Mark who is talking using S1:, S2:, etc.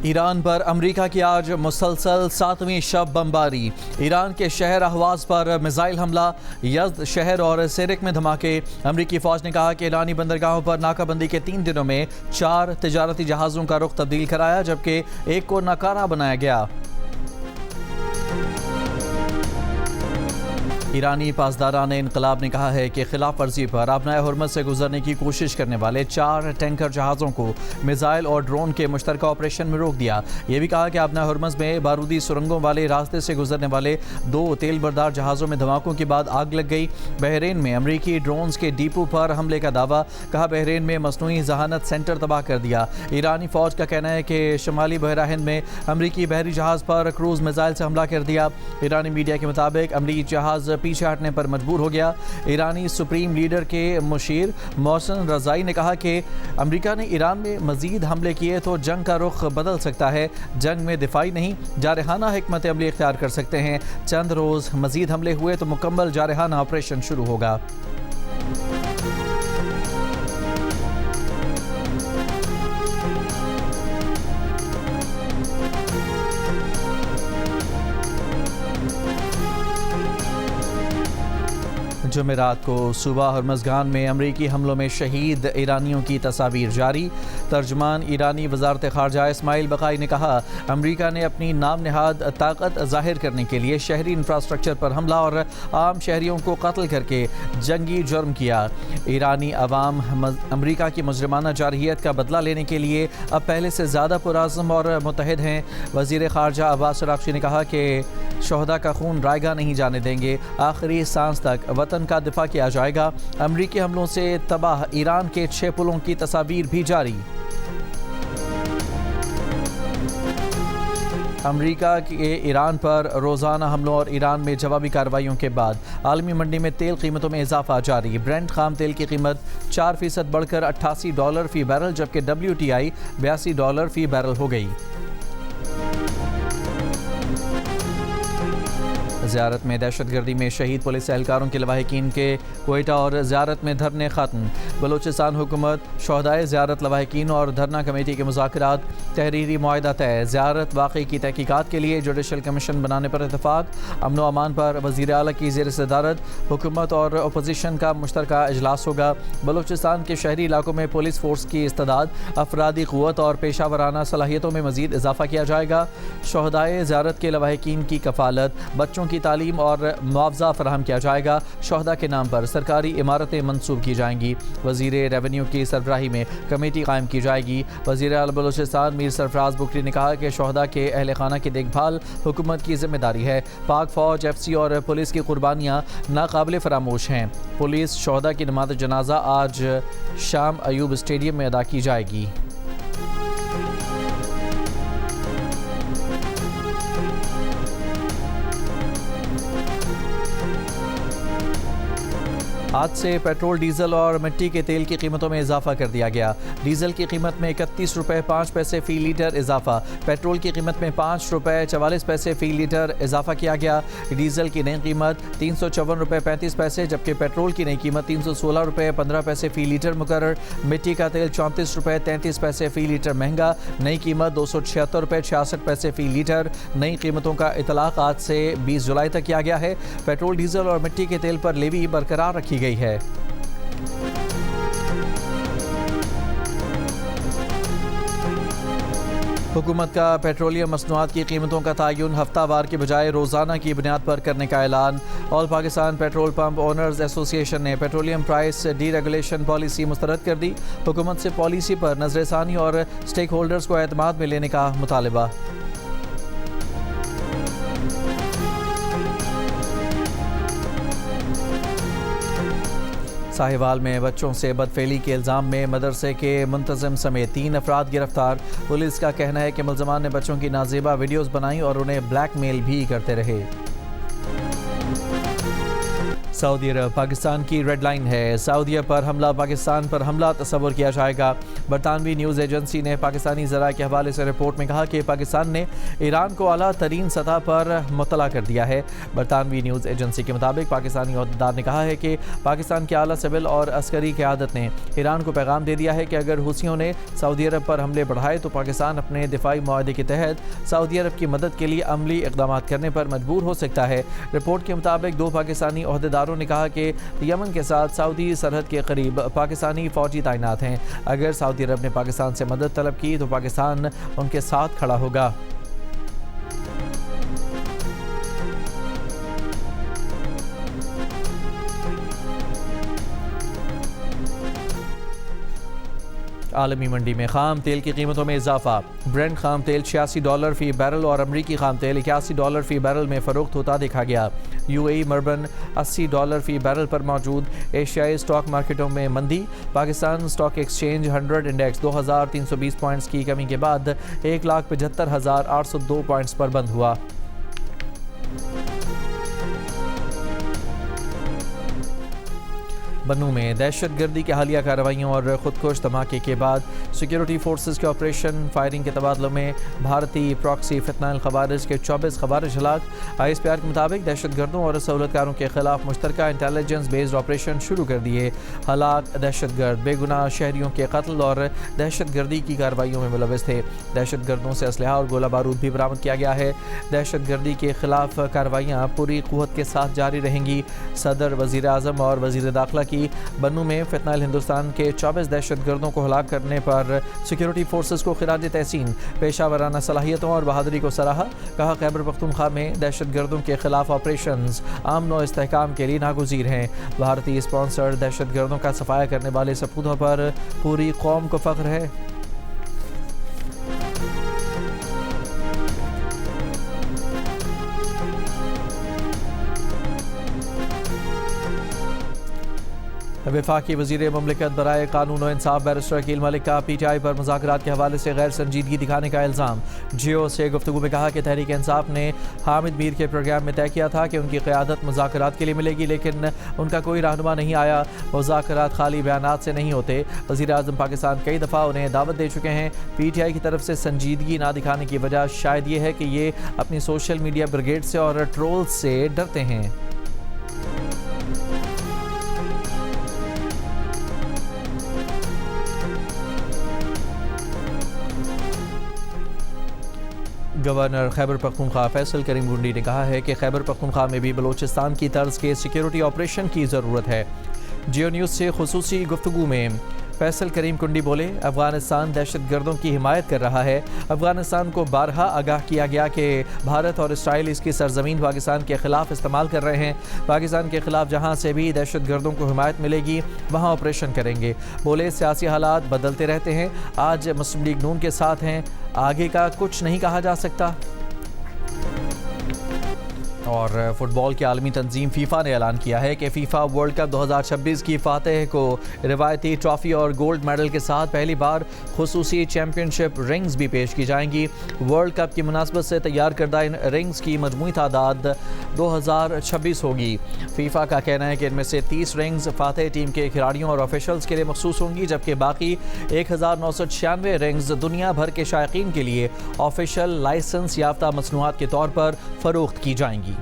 S1: ایران پر امریکہ کی آج مسلسل 7ویں شب بمباری۔ ایران کے شہر اہواز پر میزائل حملہ، یزد شہر اور سیرک میں دھماکے۔ امریکی فوج نے کہا کہ ایرانی بندرگاہوں پر ناکہ بندی کے 3 دنوں میں 4 تجارتی جہازوں کا رخ تبدیل کرایا، جبکہ ایک کو ناکارہ بنایا گیا۔ ایرانی پاسداران انقلاب نے کہا ہے کہ خلاف ورزی پر ابنائے حرمت سے گزرنے کی کوشش کرنے والے 4 ٹینکر جہازوں کو میزائل اور ڈرون کے مشترکہ آپریشن میں روک دیا۔ یہ بھی کہا کہ ابنائے حرمت میں بارودی سرنگوں والے راستے سے گزرنے والے 2 تیل بردار جہازوں میں دھماکوں کے بعد آگ لگ گئی۔ بحرین میں امریکی ڈرونز کے ڈیپو پر حملے کا دعویٰ، کہا بحرین میں مصنوعی ذہانت سینٹر تباہ کر دیا۔ ایرانی فوج کا کہنا ہے کہ شمالی بحیرہ ہند میں امریکی بحری جہاز پر کروز میزائل سے حملہ کر دیا۔ ایرانی میڈیا کے مطابق امریکی جہاز پیچھے ہٹنے پر مجبور ہو گیا۔ ایرانی سپریم لیڈر کے مشیر محسن رضائی نے کہا کہ امریکہ نے ایران میں مزید حملے کیے تو جنگ کا رخ بدل سکتا ہے۔ جنگ میں دفاعی نہیں، جارحانہ حکمت عملی اختیار کر سکتے ہیں۔ چند روز مزید حملے ہوئے تو مکمل جارحانہ آپریشن شروع ہوگا۔ جمعرات کو صوبہ ہرمزگان میں امریکی حملوں میں شہید ایرانیوں کی تصاویر جاری۔ ترجمان ایرانی وزارت خارجہ اسماعیل بقائی نے کہا امریکہ نے اپنی نام نہاد طاقت ظاہر کرنے کے لیے شہری انفراسٹرکچر پر حملہ اور عام شہریوں کو قتل کر کے جنگی جرم کیا۔ ایرانی عوام امریکہ کی مجرمانہ جارحیت کا بدلہ لینے کے لیے اب پہلے سے زیادہ پرعزم اور متحد ہیں۔ وزیر خارجہ عباس عراقچی نے کہا کہ شہداء کا خون رائے گاہ نہیں جانے دیں گے، آخری سانس تک وطن کا دفاع کیا جائے گا۔ امریکی حملوں سے تباہ ایران کے 6 پلوں کی تصاویر بھی جاری۔ امریکہ کے ایران پر روزانہ حملوں اور ایران میں جوابی کارروائیوں کے بعد عالمی منڈی میں تیل قیمتوں میں اضافہ جاری۔ برنٹ خام تیل کی قیمت 4% بڑھ کر $88 فی بیرل، جبکہ WTI $82 فی بیرل ہو گئی۔ زیارت میں دہشت گردی میں شہید پولیس اہلکاروں کے لواحقین کے کوئٹہ اور زیارت میں دھرنے ختم۔ بلوچستان حکومت، شہدائے زیارت لواحقین اور دھرنا کمیٹی کے مذاکرات، تحریری معاہدہ طے۔ زیارت واقعے کی تحقیقات کے لیے جوڈیشل کمیشن بنانے پر اتفاق۔ امن و امان پر وزیر اعلیٰ کی زیر صدارت حکومت اور اپوزیشن کا مشترکہ اجلاس ہوگا۔ بلوچستان کے شہری علاقوں میں پولیس فورس کی استعداد، افرادی قوت اور پیشہ ورانہ صلاحیتوں میں مزید اضافہ کیا جائے گا۔ شہدائے زیارت کے لواحقین کی کفالت، بچوں کی تعلیم اور معاوضہ فراہم کیا جائے گا۔ شہداء کے نام پر سرکاری عمارتیں منسوب کی جائیں گی۔ وزیر ریونیو کی سربراہی میں کمیٹی قائم کی جائے گی۔ وزیر اعلیٰ بلوچستان میر سرفراز بکری نے کہا کہ شہداء کے اہل خانہ کی دیکھ بھال حکومت کی ذمہ داری ہے۔ پاک فوج، FCC اور پولیس کی قربانیاں ناقابل فراموش ہیں۔ پولیس شہداء کی نماز جنازہ آج شام ایوب اسٹیڈیم میں ادا کی جائے گی۔ آج سے پیٹرول، ڈیزل اور مٹی کے تیل کی قیمتوں میں اضافہ کر دیا گیا۔ ڈیزل کی قیمت میں 31 روپے 5 پیسے فی لیٹر اضافہ، پیٹرول کی قیمت میں 5 روپے 44 پیسے فی لیٹر اضافہ کیا گیا۔ ڈیزل کی نئی قیمت 354 روپے 35 پیسے، جبکہ پیٹرول کی نئی قیمت 316 روپے 15 پیسے فی لیٹر مقرر۔ مٹی کا تیل 34 روپے 33 پیسے فی لیٹر مہنگا، نئی قیمت 276 روپے 66 پیسے فی لیٹر۔ نئی قیمتوں کا اطلاق آج سے 20 جولائی تک کیا گیا ہے۔ پیٹرول، ڈیزل اور مٹی کے تیل پر لیوی برقرار رکھی گئی ہے۔ حکومت کا پیٹرولیم مصنوعات کی قیمتوں کا تعین ہفتہ وار کی بجائے روزانہ کی بنیاد پر کرنے کا اعلان۔ آل پاکستان پیٹرول پمپ اونرز ایسوسی ایشن نے petroleum price D regulation policy مسترد کر دی۔ حکومت سے پالیسی پر نظر ثانی اور سٹیک ہولڈرز کو اعتماد میں لینے کا مطالبہ۔ ساہیوال میں بچوں سے بدفعلی کے الزام میں مدرسے کے منتظم سمیت 3 افراد گرفتار۔ پولیس کا کہنا ہے کہ ملزمان نے بچوں کی نازیبا ویڈیوز بنائی اور انہیں بلیک میل بھی کرتے رہے۔ سعودی عرب پاکستان کی ریڈ لائن ہے، سعودیہ پر حملہ، پاکستان پر حملہ تصور کیا جائے گا۔ برطانوی نیوز ایجنسی نے پاکستانی ذرائع کے حوالے سے رپورٹ میں کہا کہ پاکستان نے ایران کو اعلیٰ ترین سطح پر مطلع کر دیا ہے۔ برطانوی نیوز ایجنسی کے مطابق پاکستانی عہدیدار نے کہا ہے کہ پاکستان کے اعلیٰ سول اور عسکری قیادت نے ایران کو پیغام دے دیا ہے کہ اگر حوثیوں نے سعودی عرب پر حملے بڑھائے تو پاکستان اپنے دفاعی معاہدے کے تحت سعودی عرب کی مدد کے لیے عملی اقدامات کرنے پر مجبور ہو سکتا ہے۔ رپورٹ کے مطابق 2 پاکستانی عہدیداروں نے کہا کہ یمن کے ساتھ سعودی سرحد کے قریب پاکستانی فوجی تعینات ہیں۔ اگر سعودی عرب نے پاکستان سے مدد طلب کی تو پاکستان ان کے ساتھ کھڑا ہوگا۔ عالمی منڈی میں خام تیل کی قیمتوں میں اضافہ، برنٹ خام تیل $86 فی بیرل اور امریکی خام تیل $81 فی بیرل میں فروخت ہوتا دیکھا گیا۔ UAE مربن $80 فی بیرل پر موجود۔ ایشیائی سٹاک مارکیٹوں میں مندی، Pakistan stock exchange 100 index 2320 points کی کمی کے بعد 1,75,802 پوائنٹس پر بند ہوا۔ بنوں میں دہشت گردی کی حالیہ کارروائیوں اور خودکش دھماکے کے بعد سیکیورٹی فورسز کے آپریشن فائرنگ کے تبادلوں میں بھارتی پراکسی فتنہ خوارج کے 24 خوارج ہلاک۔ ISPR کے مطابق دہشت گردوں اور سہولتکاروں کے خلاف مشترکہ انٹیلیجنس بیسڈ آپریشن شروع کر دیے۔ ہلاک دہشت گرد بے گناہ شہریوں کے قتل اور دہشت گردی کی کارروائیوں میں ملوث تھے۔ دہشت گردوں سے اسلحہ اور گولہ بارود بھی برآمد کیا گیا ہے۔ دہشت گردی کے خلاف کارروائیاں پوری قوت کے ساتھ جاری رہیں گی۔ صدر، وزیر اعظم اور وزیر داخلہ کی بنوں میں فتنہ ہندوستان کے 24 دہشت گردوں کو ہلاک کرنے پر سیکیورٹی فورسز کو خراج تحسین، پیشہ ورانہ صلاحیتوں اور بہادری کو سراہا۔ کہا خیبر پختونخوا میں دہشت گردوں کے خلاف آپریشنز امن و استحکام کے لیے ناگزیر ہیں۔ بھارتی اسپانسرڈ دہشت گردوں کا صفایا کرنے والے سپودوں پر پوری قوم کو فخر ہے۔ وفاقی وزیر مملکت برائے قانون و انصاف بیرسٹر عقیل ملک کا PTI پر مذاکرات کے حوالے سے غیر سنجیدگی دکھانے کا الزام۔ جیو سے گفتگو میں کہا کہ تحریک انصاف نے حامد میر کے پروگرام میں طے کیا تھا کہ ان کی قیادت مذاکرات کے لیے ملے گی، لیکن ان کا کوئی رہنما نہیں آیا۔ مذاکرات خالی بیانات سے نہیں ہوتے۔ وزیر اعظم پاکستان کئی دفعہ انہیں دعوت دے چکے ہیں۔ PTI کی طرف سے سنجیدگی نہ دکھانے کی وجہ شاید یہ ہے کہ یہ اپنی سوشل میڈیا بریگیڈ سے اور ٹرولز سے ڈرتے ہیں۔ گورنر خیبر پختونخوا فیصل کریم گنڈی نے کہا ہے کہ خیبر پختونخوا میں بھی بلوچستان کی طرز کے سیکیورٹی آپریشن کی ضرورت ہے۔ جیو نیوز سے خصوصی گفتگو میں فیصل کریم کنڈی بولے، افغانستان دہشت گردوں کی حمایت کر رہا ہے۔ افغانستان کو بارہا آگاہ کیا گیا کہ بھارت اور اسرائیل اس کی سرزمین پاکستان کے خلاف استعمال کر رہے ہیں۔ پاکستان کے خلاف جہاں سے بھی دہشت گردوں کو حمایت ملے گی وہاں آپریشن کریں گے۔ بولے سیاسی حالات بدلتے رہتے ہیں، آج مسلم لیگ نون کے ساتھ ہیں، آگے کا کچھ نہیں کہا جا سکتا۔ اور فٹ بال کی عالمی تنظیم فیفا نے اعلان کیا ہے کہ فیفا ورلڈ کپ 2026 کی فاتح کو روایتی ٹرافی اور گولڈ میڈل کے ساتھ پہلی بار خصوصی چیمپئن شپ رنگز بھی پیش کی جائیں گی۔ ورلڈ کپ کی مناسبت سے تیار کردہ ان رنگز کی مجموعی تعداد 2026 ہوگی۔ فیفا کا کہنا ہے کہ ان میں سے 30 رنگز فاتح ٹیم کے کھلاڑیوں اور آفیشلز کے لیے مخصوص ہوں گی، جبکہ باقی 1996 رنگز دنیا بھر کے شائقین کے لیے آفیشل لائسنس یافتہ مصنوعات کے طور پر فروخت کی جائیں گی۔